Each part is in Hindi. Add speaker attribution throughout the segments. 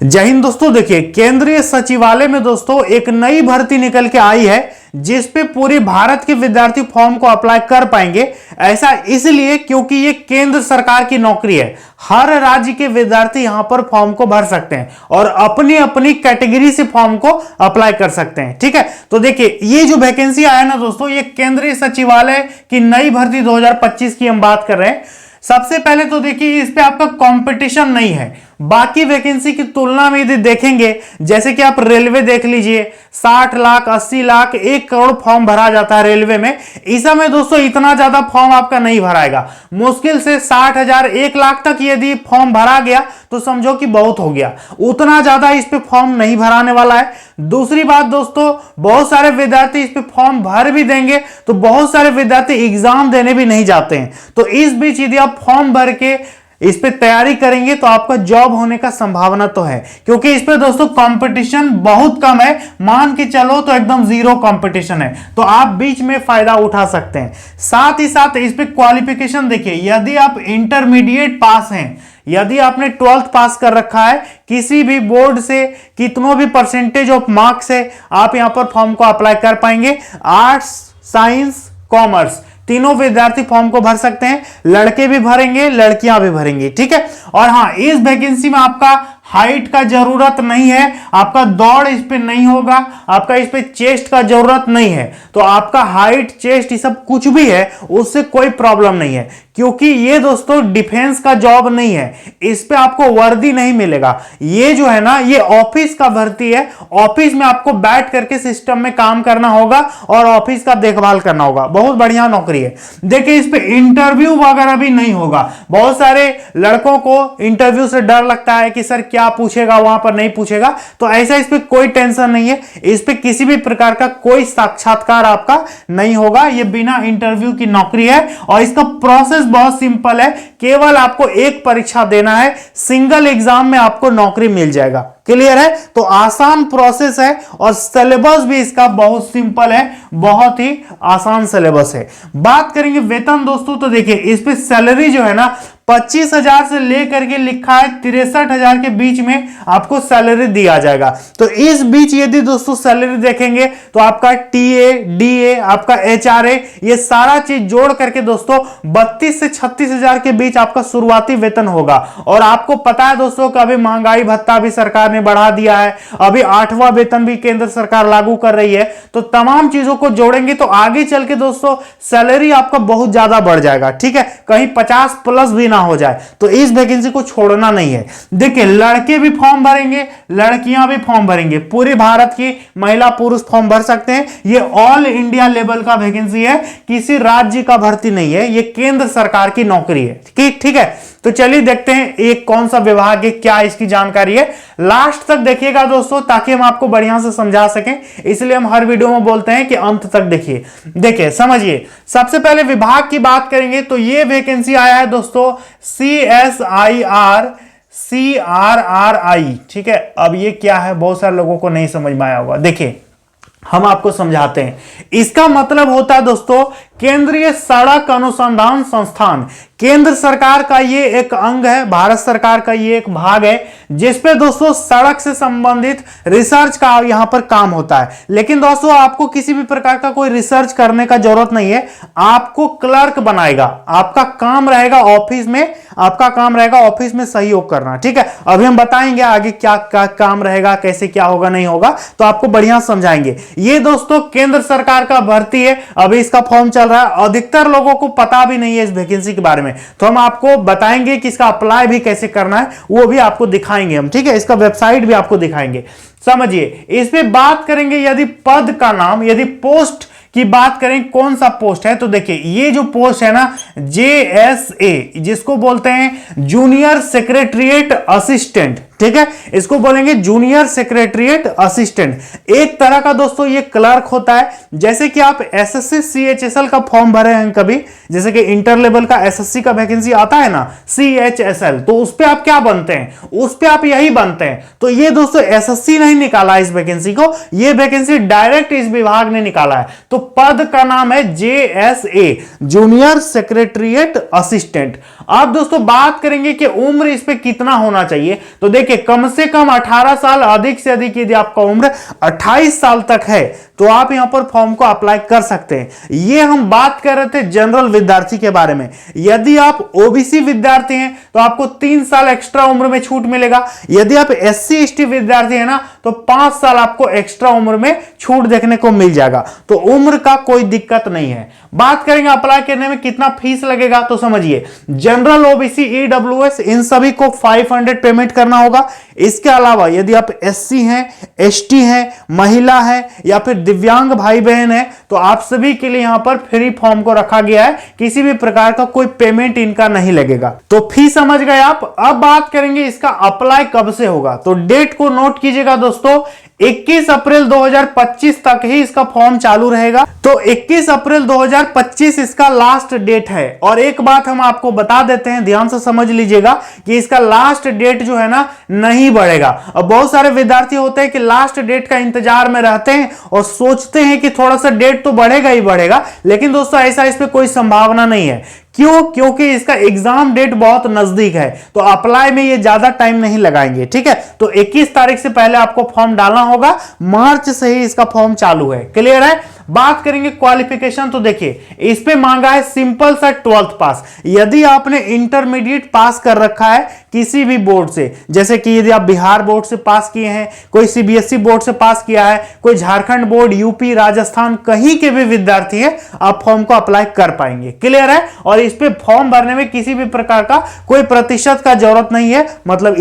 Speaker 1: जय हिंद दोस्तों। देखिए, केंद्रीय सचिवालय में दोस्तों एक नई भर्ती निकल के आई है जिस पे पूरे भारत के विद्यार्थी फॉर्म को अप्लाई कर पाएंगे। ऐसा इसलिए क्योंकि ये केंद्र सरकार की नौकरी है। हर राज्य के विद्यार्थी यहां पर फॉर्म को भर सकते हैं और अपनी अपनी कैटेगरी से फॉर्म को अप्लाई कर सकते हैं। ठीक है, तो देखिए ये जो वैकेंसी आया ना दोस्तों, ये केंद्रीय सचिवालय की नई भर्ती 2025 की हम बात कर रहे हैं। सबसे पहले तो देखिए इस पे आपका कंपटीशन नहीं है। बाकी वैकेंसी की तुलना में यदि देखेंगे, जैसे कि आप रेलवे देख लीजिए, 60 लाख 80 लाख 1 करोड़ फॉर्म भरा जाता है रेलवे में। इस समय दोस्तों इतना ज्यादा फॉर्म आपका नहीं भराएगा। मुश्किल से 60,000 1 लाख तक यदि फॉर्म भरा गया तो समझो कि बहुत हो गया। उतना ज्यादा इस पे फॉर्म नहीं भराने वाला है। दूसरी बात दोस्तों, बहुत सारे विद्यार्थी इस पे फॉर्म भर भी देंगे तो बहुत सारे विद्यार्थी एग्जाम देने भी नहीं जाते हैं। तो इस बीच यदि आप फॉर्म भर के इस पे तैयारी करेंगे तो आपका जॉब होने का संभावना तो है, क्योंकि इस पे दोस्तों कंपटीशन बहुत कम है। मान के चलो तो एकदम जीरो कंपटीशन है, तो आप बीच में फायदा उठा सकते हैं। साथ ही साथ इस पे क्वालिफिकेशन देखिए, यदि आप इंटरमीडिएट पास हैं, यदि आपने 12th पास कर रखा है किसी भी बोर्ड से, कितनों भी परसेंटेज ऑफ मार्क्स है, आप यहां पर फॉर्म को अप्लाई कर पाएंगे। आर्ट्स, साइंस, कॉमर्स तीनों विद्यार्थी फॉर्म को भर सकते हैं। लड़के भी भरेंगे, लड़कियां भी भरेंगी। ठीक है, और हां, इस वैकेंसी में आपका हाइट का जरूरत नहीं है, आपका दौड़ इस पे नहीं होगा, आपका इस पे चेस्ट का जरूरत नहीं है। तो आपका हाइट, चेस्ट ये सब कुछ भी है उससे कोई प्रॉब्लम नहीं है, क्योंकि ये दोस्तों डिफेंस का जॉब नहीं है। इस पे आपको वर्दी नहीं मिलेगा। ये जो है ना, ये ऑफिस का भर्ती है। ऑफिस में आपको बैठ करके सिस्टम में काम करना होगा और ऑफिस का देखभाल करना होगा। बहुत बढ़िया नौकरी है। देखिए इस पे इंटरव्यू वगैरह भी नहीं होगा। बहुत सारे लड़कों को इंटरव्यू से डर लगता है कि सर क्या पूछेगा, वहां पर नहीं पूछेगा। तो ऐसा इस पे कोई टेंशन नहीं है। इस पे किसी भी प्रकार का कोई साक्षात्कार आपका नहीं होगा। ये बिना इंटरव्यू की नौकरी है और इसका प्रोसेस बहुत सिंपल है। केवल आपको एक परीक्षा देना है, सिंगल एग्जाम में आपको नौकरी मिल जाएगा। क्लियर है? तो आसान प्रोसेस है और सिलेबस भी इसका बहुत सिंपल है, बहुत ही आसान सिलेबस है। बात करेंगे वेतन दोस्तों, तो देखिए इस पे सैलरी जो है ना 25,000 से लेकर के लिखा है 63,000 के बीच में आपको सैलरी दिया जाएगा। तो इस बीच यदि दोस्तों सैलरी देखेंगे तो आपका टीए, डीए, आपका एचआरए, ये सारा चीज जोड़ करके दोस्तों 32 से 36,000 के बीच आपका शुरुआती वेतन होगा। और आपको पता है दोस्तों कि अभी महंगाई भत्ता भी सरकार ने बढ़ा दिया है, अभी 8वां वेतन भी केंद्र सरकार लागू कर रही है। तो तमाम चीजों को जोड़ेंगे तो आगे चल के दोस्तों सैलरी आपका बहुत ज्यादा बढ़ जाएगा। ठीक है, कहीं 50 प्लस भी ना हो जाए। तो इस वैकेंसी को छोड़ना नहीं है। देखिए लड़के भी फॉर्म भरेंगे, लड़कियां भी फॉर्म भरेंगे। पूरे भारत की महिला पुरुष फॉर्म भर सकते हैं। ये ऑल इंडिया लेवल का वैकेंसी है, किसी राज्य का भर्ती नहीं है। ये केंद्र सरकार की नौकरी है। ठीक है, तो चलिए देखते हैं एक कौन सा विभाग है, क्या इसकी जानकारी है। लास्ट तक देखिएगा दोस्तों ताकि हम आपको बढ़िया से समझा सकें, इसलिए हम हर वीडियो में बोलते हैं कि अंत तक देखिए। देखिए समझिए, सबसे पहले विभाग की बात करेंगे तो ये वैकेंसी आया है दोस्तों CSIR-CRRI। ठीक है, अब ये क्या है बहुत सारे लोगों को नहीं समझ में आया होगा। देखिए हम आपको समझाते हैं। इसका मतलब होता है दोस्तों केंद्रीय सड़क अनुसंधान संस्थान। केंद्र सरकार का ये एक अंग है, भारत सरकार का ये एक भाग है जिसपे दोस्तों सड़क से संबंधित रिसर्च का यहां पर काम होता है। लेकिन दोस्तों आपको किसी भी प्रकार का कोई रिसर्च करने का जरूरत नहीं है। आपको क्लर्क बनाएगा, आपका काम रहेगा ऑफिस में, आपका काम रहेगा ऑफिस में सहयोग करना। ठीक है, अभी हम बताएंगे आगे क्या काम रहेगा, कैसे क्या होगा नहीं होगा, तो आपको बढ़िया समझाएंगे। ये दोस्तों केंद्र सरकार का भर्ती है, अभी इसका फॉर्म चल रहा है। अधिकतर लोगों को पता भी नहीं है इस वैकेंसी के बारे में, तो हम आपको बताएंगे कि इसका अप्लाई भी कैसे करना है, वो भी आपको दिखाएंगे हम। ठीक है, इसका वेबसाइट भी आपको दिखाएंगे। समझिए, इस पे बात करेंगे यदि पद का नाम, यदि पोस्ट की बात करें कौन सा पोस्ट है, तो देखिए ये जो पोस्ट है ना JSA, जिसको बोलते हैं जूनियर सेक्रेटरिएट असिस्टेंट। ठीक है, इसको बोलेंगे जूनियर सेक्रेटरिएट असिस्टेंट। एक तरह का दोस्तों ये क्लर्क होता है। जैसे कि आप SSC CHSL का फॉर्म भरे हैं कभी, जैसे कि इंटर लेवल का SSC का वैकेंसी आता है ना CHSL, तो उस पे आप क्या बनते हैं, उस पे आप यही बनते हैं। तो ये दोस्तों SSC नहीं निकाला इस वैकेंसी को, ये वैकेंसी डायरेक्ट इस विभाग ने निकाला है। तो पद का नाम है JSA, जूनियर सेक्रेटरिएट असिस्टेंट। अब दोस्तों बात करेंगे कि उम्र इस पे कितना होना चाहिए। तो देखिए कम से कम 18 साल, अधिक से अधिक यदि आपका उम्र 28 साल तक है तो आप यहां पर फॉर्म को अप्लाई कर सकते हैं। ये हम बात कर रहे थे जनरल विद्यार्थी के बारे में। यदि आप ओबीसी विद्यार्थी हैं तो आपको 3 साल एक्स्ट्रा उम्र में छूट मिलेगा। यदि आप एससी एसटी विद्यार्थी हैं ना तो 5 साल आपको एक्स्ट्रा उम्र में छूट देखने को मिल जाएगा। तो उम्र का कोई दिक्कत नहीं है। बात करेंगे अप्लाई करने में कितना फीस लगेगा, तो समझिए जनरल, ओबीसी, ईडब्ल्यूएस इन सभी को 500 पेमेंट करना होगा। इसके अलावा यदि आप एससी हैं, एसटी हैं, महिला है या फिर दिव्यांग भाई बहन है तो आप सभी के लिए यहां पर फ्री फॉर्म को रखा गया है। किसी भी प्रकार का कोई पेमेंट इनका नहीं लगेगा। तो फीस समझ गए आप। अब बात करेंगे इसका अप्लाई कब से होगा। तो डेट को नोट कीजिएगा दोस्तों, 21 अप्रैल 2025 तक ही इसका फॉर्म चालू रहेगा। तो 21 अप्रैल 2025 इसका लास्ट डेट है। और एक बात हम आपको बता देते हैं, ध्यान से समझ लीजिएगा कि इसका लास्ट डेट जो है ना नहीं बढ़ेगा। अब बहुत सारे विद्यार्थी होते हैं कि लास्ट डेट का इंतजार में रहते हैं और सोचते हैं कि थोड़ा सा डेट तो बढ़ेगा ही बढ़ेगा, लेकिन दोस्तों ऐसा इसमें कोई संभावना नहीं है। क्यों? क्योंकि इसका एग्जाम डेट बहुत नजदीक है, तो अप्लाई में ये ज्यादा टाइम नहीं लगाएंगे। ठीक है, तो 21 तारीख से पहले आपको फॉर्म डालना होगा। मार्च से ही इसका फॉर्म चालू है। क्लियर है? बात करेंगे क्वालिफिकेशन। तो देखिए इस पे मांगा है सिंपल सा 12th पास। यदि आपने इंटरमीडिएट पास कर रखा है किसी भी बोर्ड से, जैसे कि यदि आप बिहार बोर्ड से पास किए हैं, कोई सीबीएसई बोर्ड से पास किया है, कोई झारखंड बोर्ड, यूपी, राजस्थान, कहीं के भी विद्यार्थी हैं, आप फॉर्म को अप्लाई कर पाएंगे। क्लियर है? और इस पे फॉर्म भरने में किसी भी प्रकार का कोई प्रतिशत का जरूरत नहीं है, मतलब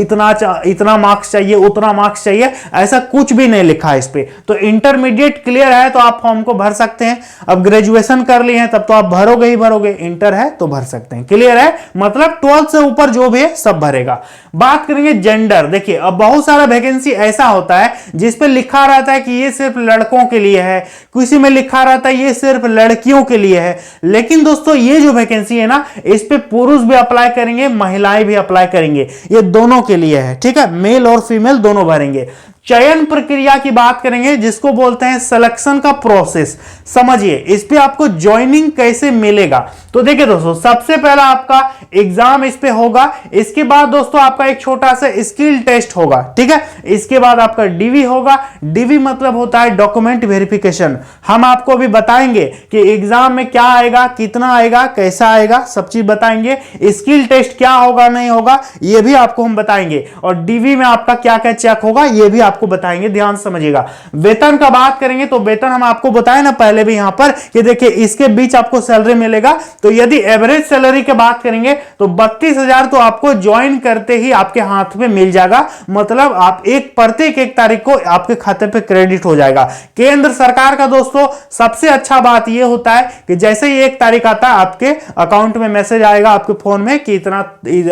Speaker 1: इतना मार्क्स चाहिए, उतना मार्क्स चाहिए, ऐसा कुछ भी नहीं लिखा है इस पे। तो इंटरमीडिएट क्लियर है तो आप फॉर्म को भर सकते हैं। अब ग्रेजुएशन कर लिए हैं तब तो आप भरोगे ही भरोगे, इंटर है तो भर सकते हैं। क्लियर है? मतलब 12 से ऊपर जो भी है सब भरेगा। बात करेंगे जेंडर। देखिए अब बहुत सारा वैकेंसी ऐसा होता है जिस पे लिखा रहता है कि ये सिर्फ लड़कों के लिए है, किसी में लिखा रहता है ये सिर्फ लड़कियों के लिए है। लेकिन दोस्तों ये जो वैकेंसी है ना, इस पे पुरुष भी अप्लाई करेंगे, महिलाएं भी अप्लाई करेंगे, ये दोनों के लिए है। ठीक है, मेल और फीमेल दोनों भरेंगे। चयन प्रक्रिया की बात करेंगे जिसको बोलते हैं सिलेक्शन का प्रोसेस। समझिए इस पे आपको ज्वाइनिंग कैसे मिलेगा। तो देखिए दोस्तों, सबसे पहला आपका एग्जाम इस पे होगा। इसके बाद दोस्तों आपका एक छोटा सा स्किल टेस्ट होगा। ठीक है, इसके बाद आपका डीवी होगा। डीवी मतलब होता है डॉक्यूमेंट वेरिफिकेशन। हम आपको अभी बताएंगे कि एग्जाम में क्या आएगा, कितना आएगा, कैसा आएगा, सब चीज बताएंगे। स्किल टेस्ट क्या होगा नहीं होगा ये भी आपको हम बताएंगे, और डीवी में आपका क्या क्या चेक होगा ये भी आपको बताएंगे। ध्यान समझिएगा। वेतन का बात करेंगे तो वेतन हम आपको बताए ना पहले भी यहां पर कि देखिए इसके बीच आपको सैलरी मिलेगा। तो यदि एवरेज सैलरी की बात करेंगे तो 32,000 तो आपको ज्वाइन करते ही आपके हाथ में मिल जाएगा। मतलब आप प्रत्येक 1 तारीख को आपके खाते पे क्रेडिट हो जाएगा। केंद्र सरकार का दोस्तों सबसे अच्छा बात यह होता है कि जैसे ही 1 तारीख आता है आपके अकाउंट में मैसेज आएगा आपके फोन में कि इतना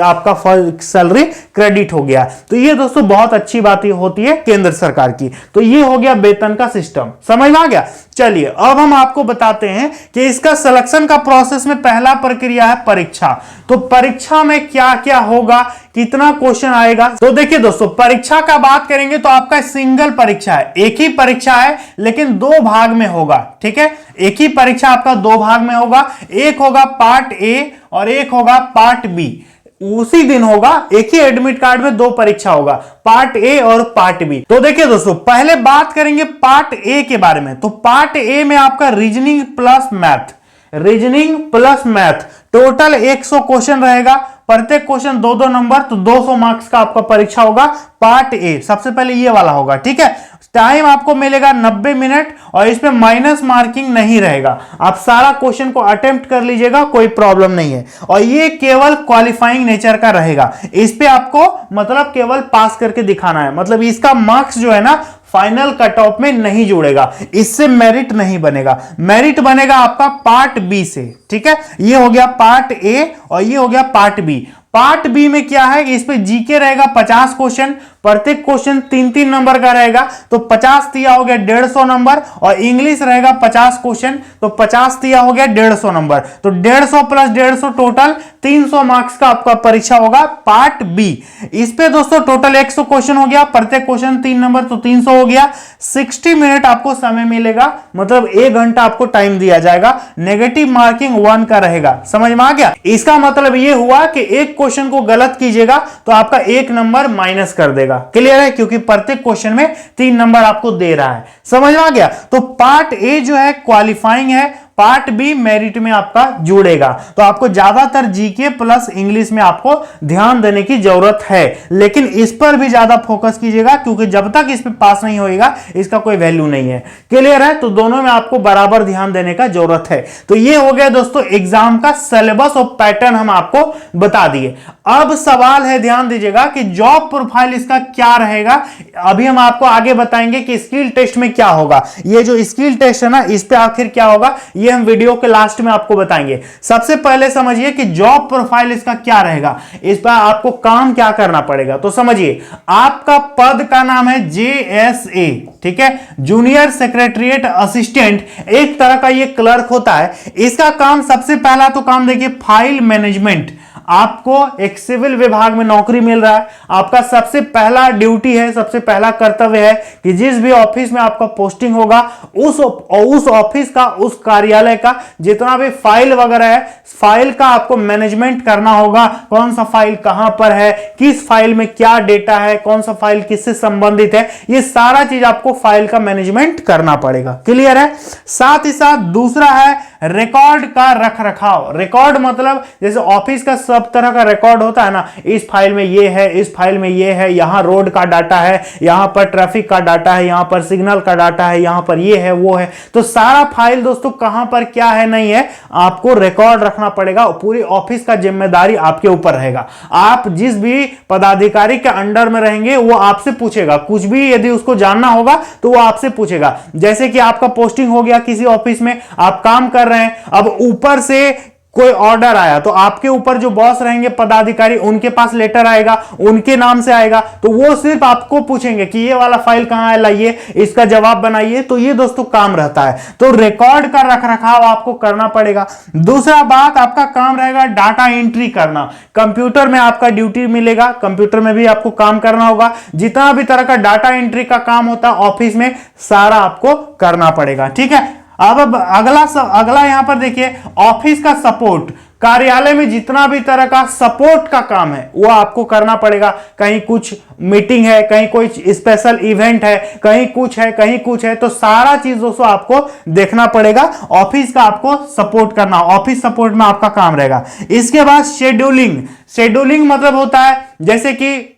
Speaker 1: आपका सैलरी क्रेडिट हो गया। तो ये दोस्तों बहुत अच्छी बात होती है केंद्र सरकार की। तो ये हो गया वेतन का सिस्टम, समझ में आ गया। चलिए अब हम आपको बताते हैं कि इसका सिलेक्शन का प्रोसेस में पहला प्रक्रिया है परीक्षा। तो परीक्षा में क्या क्या होगा, कितना क्वेश्चन आएगा। तो देखिए दोस्तों, परीक्षा का बात करेंगे तो आपका सिंगल परीक्षा है, एक ही परीक्षा है लेकिन 2 भाग में होगा। ठीक है, एक ही परीक्षा आपका 2 भाग में होगा। एक होगा पार्ट ए और एक होगा पार्ट बी। उसी दिन होगा, एक ही एडमिट कार्ड में 2 परीक्षा होगा, पार्ट ए और पार्ट बी। तो देखिए दोस्तों, पहले बात करेंगे पार्ट ए के बारे में। तो पार्ट ए में आपका reasoning plus math, reasoning plus math total 100 question रहेगा। प्रत्येक क्वेश्चन 2-2 नंबर, तो 200 मार्क्स का आपका परीक्षा होगा। पार्ट ए सबसे पहले ये वाला होगा। ठीक है, टाइम आपको मिलेगा 90 मिनट और इसमें माइनस मार्किंग नहीं रहेगा। आप सारा क्वेश्चन को अटेम्प्ट कर लीजिएगा, कोई प्रॉब्लम नहीं है। और ये केवल क्वालिफाइंग नेचर का रहेगा। इस पे आपको मतलब केवल पास करके दिखाना है। मतलब इसका मार्क्स जो है ना फाइनल कट ऑफ में नहीं जुड़ेगा, इससे मेरिट नहीं बनेगा। मेरिट बनेगा आपका पार्ट बी से। ठीक है, ये हो गया पार्ट ए और ये हो गया पार्ट बी। पार्ट बी में क्या है, इस पे जीके रहेगा 50 क्वेश्चन, प्रत्येक क्वेश्चन 3-3 नंबर का रहेगा, तो 50 दिया हो गया 150 नंबर, और इंग्लिश रहेगा 50 क्वेश्चन, तो 50 दिया हो गया 150 नंबर, तो 150 प्लस 150 टोटल 300 मार्क्स का आपका परीक्षा होगा पार्ट बी। इस पे दोस्तों टोटल 100 क्वेश्चन हो गया, प्रत्येक क्वेश्चन 3 नंबर, तो 300 हो गया। 60 मिनट आपको समय मिलेगा, मतलब 1 घंटा आपको टाइम दिया जाएगा। नेगेटिव मार्किंग 1 का रहेगा, समझ में आ गया। इसका मतलब यह हुआ कि एक क्वेश्चन को गलत कीजिएगा तो आपका 1 नंबर माइनस कर देगा। क्लियर है, क्योंकि प्रत्येक क्वेश्चन में 3 नंबर आपको दे रहा है, समझ में आ गया। तो पार्ट ए जो है क्वालिफाइंग है, पार्ट बी मेरिट में आपका जुड़ेगा। तो आपको ज्यादातर जीके प्लस इंग्लिश में आपको ध्यान देने की जरूरत है, लेकिन इस पर भी ज्यादा फोकस कीजिएगा, क्योंकि जब तक इस पे पास नहीं होएगा इसका कोई वैल्यू नहीं है। क्लियर है, तो दोनों में आपको बराबर ध्यान देने का जरूरत है। तो ये हो गया दोस्तों एग्जाम का सिलेबस और पैटर्न हम आपको बता दिए। अब सवाल है, ध्यान दीजिएगा कि जॉब प्रोफाइल इसका क्या रहेगा। अभी हम आपको आगे बताएंगे कि स्किल टेस्ट में क्या होगा। ये जो स्किल टेस्ट है ना, इस पे आखिर क्या होगा ये हम वीडियो के लास्ट में आपको बताएंगे। सबसे पहले समझिए कि जॉब प्रोफाइल इसका क्या रहेगा, इस पर आपको काम क्या करना पड़ेगा। तो समझिए, आपका पद का नाम है JSA, ठीक है, जूनियर सेक्रेटरीट असिस्टेंट, एक तरह का ये क्लर्क होता है। इसका काम, सबसे पहला तो काम देखिए फाइल मैनेजमेंट। आपको एक सिविल विभाग में नौकरी मिल रहा है, आपका सबसे पहला ड्यूटी है, सबसे पहला कर्तव्य है कि जिस भी ऑफिस में आपका पोस्टिंग होगा उस ऑफिस का, उस कार्यालय का जितना भी फाइल वगैरह है, फाइल का आपको मैनेजमेंट करना होगा। कौन सा फाइल कहां पर है, किस फाइल में क्या डेटा है, कौन सा फाइल किससे संबंधित है, ये सारा चीज आपको फाइल का मैनेजमेंट करना पड़ेगा। क्लियर है। साथ ही साथ दूसरा है रिकॉर्ड का रख रखाव। रिकॉर्ड मतलब जैसे ऑफिस का सब तरह का रिकॉर्ड होता है ना, इस फाइल में ये है, इस फाइल में ये है, यहां रोड का डाटा है, यहां पर ट्रैफिक का डाटा है, यहां पर सिग्नल का डाटा है, यहां पर ये है वो है। तो सारा फाइल दोस्तों कहां पर क्या है नहीं है आपको रिकॉर्ड रखना पड़ेगा। पूरी ऑफिस का जिम्मेदारी आपके ऊपर रहेगा। आप जिस भी पदाधिकारी के अंडर में रहेंगे वो आपसे पूछेगा, कुछ भी यदि उसको जानना होगा तो वो आपसे पूछेगा। जैसे कि आपका पोस्टिंग हो गया किसी ऑफिस में, आप काम कर रहे हैं, अब ऊपर से कोई ऑर्डर आया तो आपके ऊपर जो बॉस रहेंगे पदाधिकारी, उनके पास लेटर आएगा, उनके नाम से आएगा, तो वो सिर्फ आपको पूछेंगे कि ये वाला फाइल कहां है, लाइए, इसका जवाब बनाइए। तो ये दोस्तों काम रहता है। तो रिकॉर्ड का रखरखाव आपको करना पड़ेगा। दूसरा बात, आपका काम रहेगा डाटा एंट्री करना। कंप्यूटर में आपका ड्यूटी मिलेगा, कंप्यूटर में भी आपको काम करना होगा। जितना भी तरह का डाटा एंट्री का काम होता है ऑफिस में, सारा आपको करना पड़ेगा। ठीक है। अब अगला यहां पर देखिए, ऑफिस का सपोर्ट। कार्यालय में जितना भी तरह का सपोर्ट का काम है वो आपको करना पड़ेगा। कहीं कुछ मीटिंग है, कहीं कोई स्पेशल इवेंट है, कहीं कुछ है, कहीं कुछ है, तो सारा चीज दोस्तों आपको देखना पड़ेगा। ऑफिस का आपको सपोर्ट करना, ऑफिस सपोर्ट में आपका काम रहेगा। इसके बाद शेड्यूलिंग। शेड्यूलिंग मतलब होता है जैसे कि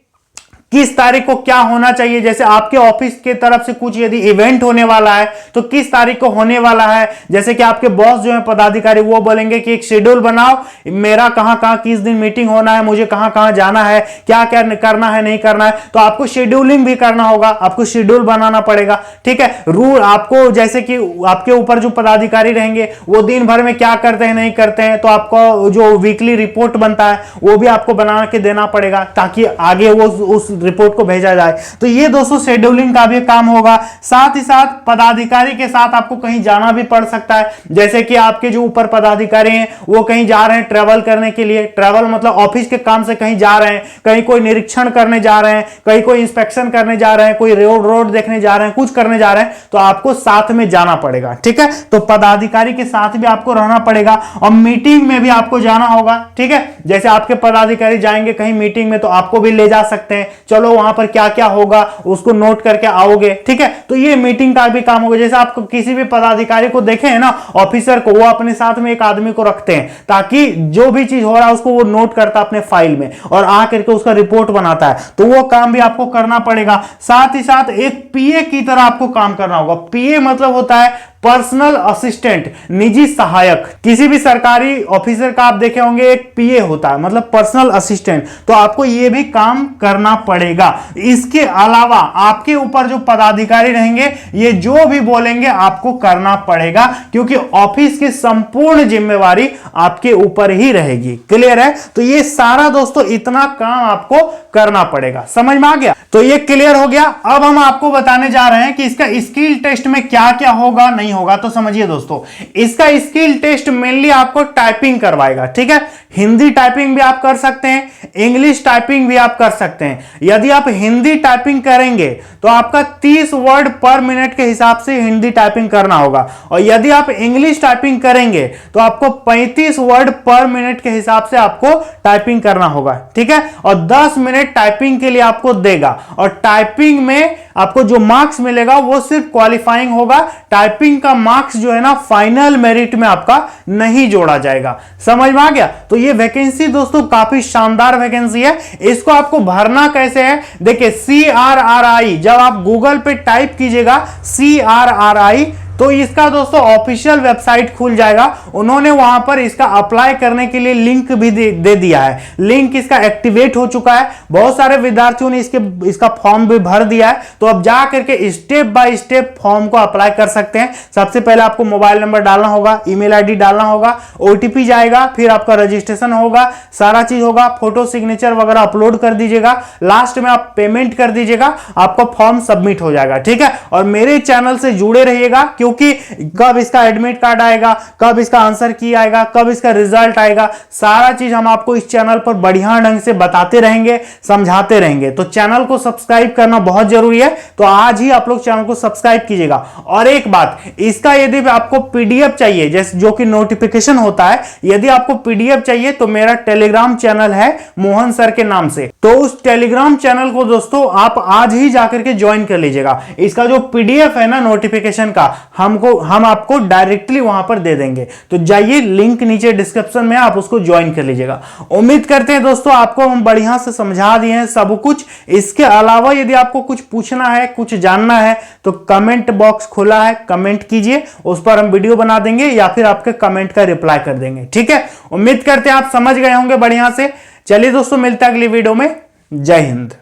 Speaker 1: किस तारीख को क्या होना चाहिए। जैसे आपके ऑफिस के तरफ से कुछ यदि इवेंट होने वाला है तो किस तारीख को होने वाला है। जैसे कि आपके बॉस जो है पदाधिकारी, वो बोलेंगे कि एक शेड्यूल बनाओ, मेरा कहां कहां किस दिन मीटिंग होना है, मुझे कहां कहां जाना है, क्या क्या करना है नहीं करना है। तो आपको शेड्यूलिंग भी करना होगा, आपको शेड्यूल बनाना पड़ेगा। ठीक है। रूल आपको, जैसे कि आपके ऊपर जो पदाधिकारी रहेंगे वो दिन भर में क्या करते हैं नहीं करते हैं, तो आपको जो वीकली रिपोर्ट बनता है वो भी आपको बना के देना पड़ेगा, ताकि आगे वो उस रिपोर्ट को भेजा जाए। तो ये दोस्तों शेड्यूलिंग का भी काम होगा। साथ ही साथ पदाधिकारी के साथ आपको कहीं जाना भी पड़ सकता है। जैसे कि आपके जो ऊपर पदाधिकारी हैं वो कहीं जा रहे हैं ट्रैवल करने के लिए। ट्रैवल मतलब ऑफिस के काम से कहीं जा रहे हैं, कहीं कोई निरीक्षण करने जा रहे हैं, कहीं कोई इंस्पेक्शन करने जा रहे हैं, कोई रोड देखने जा रहे हैं, कुछ करने जा रहे हैं, तो आपको साथ में जाना पड़ेगा। ठीक है। तो पदाधिकारी के साथ भी आपको रहना पड़ेगा और मीटिंग में भी आपको जाना होगा। ठीक है। जैसे आपके पदाधिकारी जाएंगे कहीं मीटिंग में तो आपको भी ले जा सकते हैं, चलो वहां पर क्या क्या होगा उसको नोट करके आओगे। ठीक है। तो ये मीटिंग का भी काम होगा। जैसे आप किसी भी पदाधिकारी को देखे हैं ना, ऑफिसर को, वो अपने साथ में एक आदमी को रखते हैं ताकि जो भी चीज हो रहा है उसको वो नोट करता है अपने फाइल में और आ करके उसका रिपोर्ट बनाता है। तो वो काम भी आपको करना पड़ेगा। साथ ही साथ एक पीए की तरह आपको काम करना होगा। पीए मतलब होता है पर्सनल असिस्टेंट, निजी सहायक। किसी भी सरकारी ऑफिसर का आप देखे होंगे एक पीए होता है, मतलब पर्सनल असिस्टेंट, तो आपको यह भी काम करना पड़ेगा। इसके अलावा आपके ऊपर जो पदाधिकारी रहेंगे ये जो भी बोलेंगे आपको करना पड़ेगा, क्योंकि ऑफिस की संपूर्ण जिम्मेवारी आपके ऊपर ही रहेगी। क्लियर है? तो ये सारा दोस्तों इतना काम आपको करना पड़ेगा। समझ में आ गया? तो ये क्लियर हो गया। अब हम आपको बताने जा रहे हैं कि इसका स्किल टेस्ट में क्या क्या होगा, नहीं होगा। तो समझिए दोस्तों, इसका स्किल टेस्ट मेनली आपको टाइपिंग करवाएगा। ठीक है, हिंदी टाइपिंग भी आप कर सकते हैं, इंग्लिश टाइपिंग भी आप कर सकते हैं। यदि आप हिंदी टाइपिंग करेंगे तो आपका 30 वर्ड पर मिनट के हिसाब से हिंदी टाइपिंग करना होगा, और यदि आप इंग्लिश टाइपिंग करेंगे तो आपको 35 वर्ड पर मिनट के हिसाब से आपको टाइपिंग करना होगा। ठीक है, और 10 मिनट टाइपिंग के लिए आपको देगा, और टाइपिंग में आपको जो मार्क्स मिलेगा वो सिर्फ क्वालिफाइंग होगा। टाइपिंग का मार्क्स जो है ना फाइनल मेरिट में आपका नहीं जोड़ा जाएगा। समझ में आ गया? तो ये वैकेंसी दोस्तों काफी शानदार वैकेंसी है। इसको आपको भरना कैसे है, देखिए CRRI, जब आप गूगल पे टाइप कीजिएगा CRRI तो इसका दोस्तों ऑफिशियल वेबसाइट खुल जाएगा। उन्होंने वहां पर इसका अप्लाई करने के लिए लिंक भी दे दिया है। लिंक इसका एक्टिवेट हो चुका है। बहुत सारे विद्यार्थियों ने इसका फॉर्म भी भर दिया है। तो अब जा करके स्टेप बाय स्टेप फॉर्म को अप्लाई कर सकते हैं। सबसे पहले आपको मोबाइल नंबर डालना होगा, ईमेल आईडी डालना होगा, OTP जाएगा, फिर आपका रजिस्ट्रेशन होगा, सारा चीज होगा, फोटो सिग्नेचर वगैरह अपलोड कर दीजिएगा, लास्ट में आप पेमेंट कर दीजिएगा, आपका फॉर्म सबमिट हो जाएगा। ठीक है, और मेरे चैनल से जुड़े रहिएगा, क्योंकि कब इसका एडमिट कार्ड आएगा, कब इसका आंसर की आएगा, कब इसका रिजल्ट आएगा, सारा चीज हम आपको इस चैनल पर बढ़िया ढंग से बताते रहेंगे, समझाते रहेंगे। तो चैनल को सब्सक्राइब करना बहुत जरूरी है। तो आज ही आप लोग चैनल को सब्सक्राइब कीजिएगा। और एक बात, इसका यदि आपको PDF चाहिए, जैसे जो कि नोटिफिकेशन होता है, यदि आपको PDF चाहिए तो मेरा टेलीग्राम चैनल है मोहन सर के नाम से, तो उस टेलीग्राम चैनल को दोस्तों आप आज ही जाकर के ज्वाइन कर लीजिएगा। इसका जो PDF है ना नोटिफिकेशन का, हम आपको डायरेक्टली वहां पर दे देंगे। तो जाइए, लिंक नीचे डिस्क्रिप्शन में, आप उसको ज्वाइन कर लीजिएगा। उम्मीद करते हैं दोस्तों आपको हम बढ़िया से समझा दिए हैं सब कुछ। इसके अलावा यदि आपको कुछ पूछना है, कुछ जानना है, तो कमेंट बॉक्स खुला है, कमेंट कीजिए, उस पर हम वीडियो बना देंगे या फिर आपके कमेंट का रिप्लाई कर देंगे। ठीक है, उम्मीद करते हैं आप समझ गए होंगे बढ़िया से। चलिए दोस्तों, मिलते हैं अगली वीडियो में। जय हिंद।